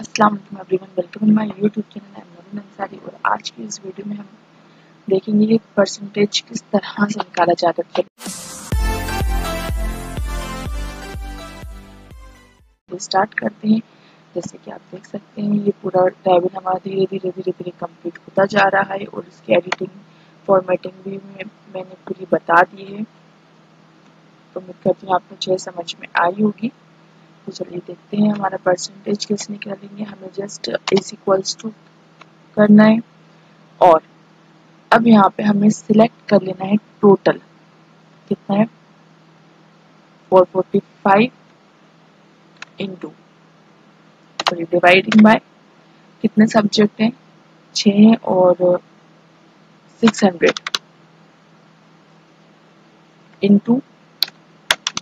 अस्सलाम वालेकुम everyone, welcome in my YouTube channel. I am Noorin Ansari और आज की इस वीडियो में हम देखेंगे कि परसेंटेज किस तरह से निकाला जाता है। तो स्टार्ट करते हैं। जैसे कि आप देख सकते हैं ये पूरा टेबल हमारा धीरे धीरे कंप्लीट होता जा रहा है और इसकी एडिटिंग फॉर्मेटिंग भी मैंने पूरी बता दी है। तो उम्मीद करती हूँ आपको चीज़ समझ में आई होगी। तो चलिए देखते हैं हमारा परसेंटेज कैसे निकालेंगे। हमें जस्ट इज इक्वल्स टू करना है और अब यहाँ पे हमें सिलेक्ट कर लेना है टोटल कितना है 445 इंटू सॉरी डिवाइडिंग बाय कितने सब्जेक्ट हैं 6 हैं और 600 इंटू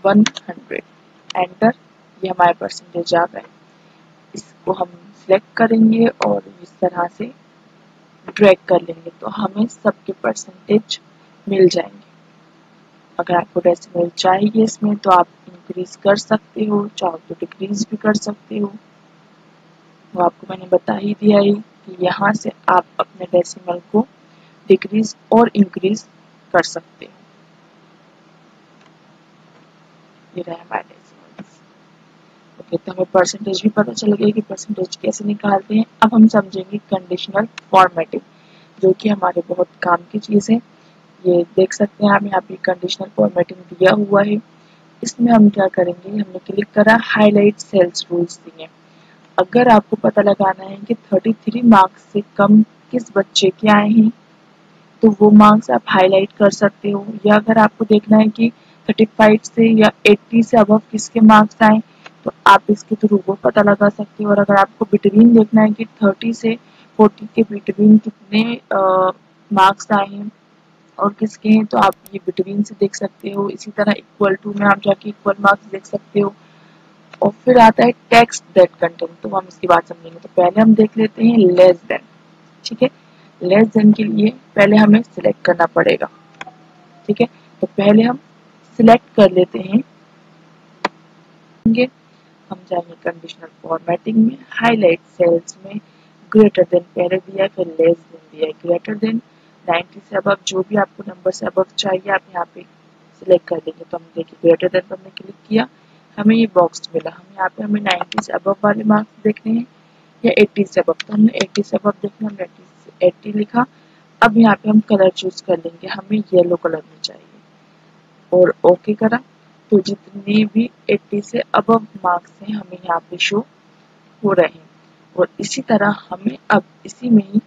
100 एंटर। ये हमारा परसेंटेज आ गया। इसको हम सिलेक्ट करेंगे और इस तरह से ड्रैग कर लेंगे तो हमें सबके परसेंटेज मिल जाएंगे। अगर आपको डेसिमल चाहिए इसमें तो आप इंक्रीज कर सकते हो, चाहो तो डिक्रीज भी कर सकते हो। तो आपको मैंने बता ही दिया है कि यहाँ से आप अपने डेसिमल को डिक्रीज और इंक्रीज कर सकते हो। ये रहा हमारा डेसिमल्स। ओके, तो हमें परसेंटेज भी पता चल गया कि परसेंटेज कैसे निकालते हैं। अब हम समझेंगे कंडीशनल फॉर्मेटिंग, जो कि हमारे बहुत काम की चीज़ है। ये देख सकते हैं आप यहाँ पे कंडीशनल फॉर्मेटिंग दिया हुआ है। इसमें हम क्या करेंगे, हमने क्लिक करा हाईलाइट सेल्स रूल्स दिए। अगर आपको पता लगाना है कि 33 मार्क्स से कम किस बच्चे के आए हैं तो वो मार्क्स आप हाईलाइट कर सकते हो, या अगर आपको देखना है कि 35 से या 80 से अबव किसके मार्क्स आए तो आप इसके थ्रू वो पता लगा सकते हो। और अगर आपको बिटवीन देखना है कि 30 से 40 के बिटवीन कितने मार्क्स आए हैं और किसके हैं तो आप ये बिटवीन से देख सकते हो। इसी तरह इक्वल टू में आप जाके इक्वल मार्क्स देख सकते हो। और फिर आता है टेक्स्ट दैट कंटेंट, तो हम इसकी बात समझेंगे। तो पहले हम देख लेते हैं लेस देन। ठीक है, लेस देन के लिए पहले हमें सिलेक्ट करना पड़ेगा। ठीक है, तो पहले हम सिलेक्ट कर लेते हैं। हम जाएंगे कंडीशनल फॉर्मेटिंग में, हाईलाइट सेल्स में ग्रेटर देन पहले दिया है, फिर लेस देन दिया है, ग्रेटर देन 90 से अबव जो भी आपको नंबर से अबव चाहिए आप यहाँ पे सिलेक्ट कर देंगे। तो हम देखिए ग्रेटर देन पर हमने क्लिक किया, हमें ये बॉक्स मिला। हम यहाँ पे हमें 90 से अबव वाले मार्क्स देखने हैं या 80 से अबव, तो हमने 80 से अबव देखना, हमने 80 लिखा। अब यहाँ पे हम कलर चूज कर लेंगे, हमें येलो कलर में चाहिए और ओके करा। तो जितने भी 80 से अबव मार्क्स हैं हमें यहाँ पे शो हो रहे हैं। और इसी तरह हमें अब इसी में ही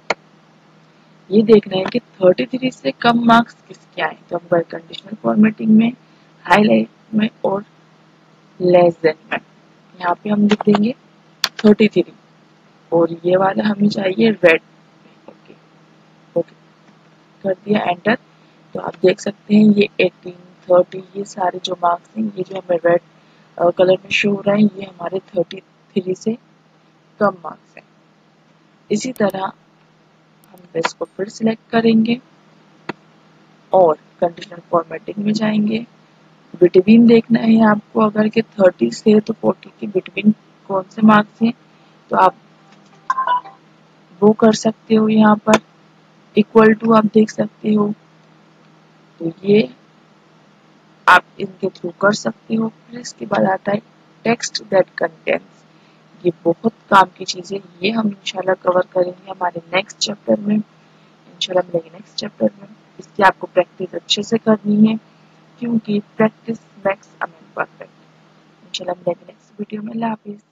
ये देखना है कि 33 से कम मार्क्स किसके आए। तो हम गए कंडीशनल फॉर्मेटिंग में, हाईलाइट में और लेस देन में, यहाँ पे हम लिख देंगे 33 और ये वाला हमें चाहिए रेड। ओके ओके कर दिया एंटर। तो आप देख सकते हैं ये 18 30 ये सारे जो मार्क्स हैं ये जो हमें रेड कलर में शो हो रहे हैं ये हमारे 33 से कम मार्क्स हैं। इसी तरह हम इसको फिर सिलेक्ट करेंगे और कंडीशनल फॉर्मेटिंग में जाएंगे। बिटवीन देखना है आपको, अगर कि 30 से तो 40 के बिटवीन कौन से मार्क्स हैं तो आप वो कर सकते हो। यहाँ पर इक्वल टू आप देख सकते हो, तो ये आप इनके थ्रू कर सकते हो। फिर इसके बाद आता है टेक्स्ट दैट कंटेंट्स। ये बहुत काम की चीज़ है, ये हम इंशाल्लाह कवर करेंगे हमारे नेक्स्ट चैप्टर में। इंशाल्लाह मिलेंगे नेक्स्ट चैप्टर में। इसकी आपको प्रैक्टिस अच्छे से करनी है क्योंकि practice makes a man perfect. इंशाल्लाह मिलेंगे नेक्स्ट वीडियो में। अल्लाह हाफिज़।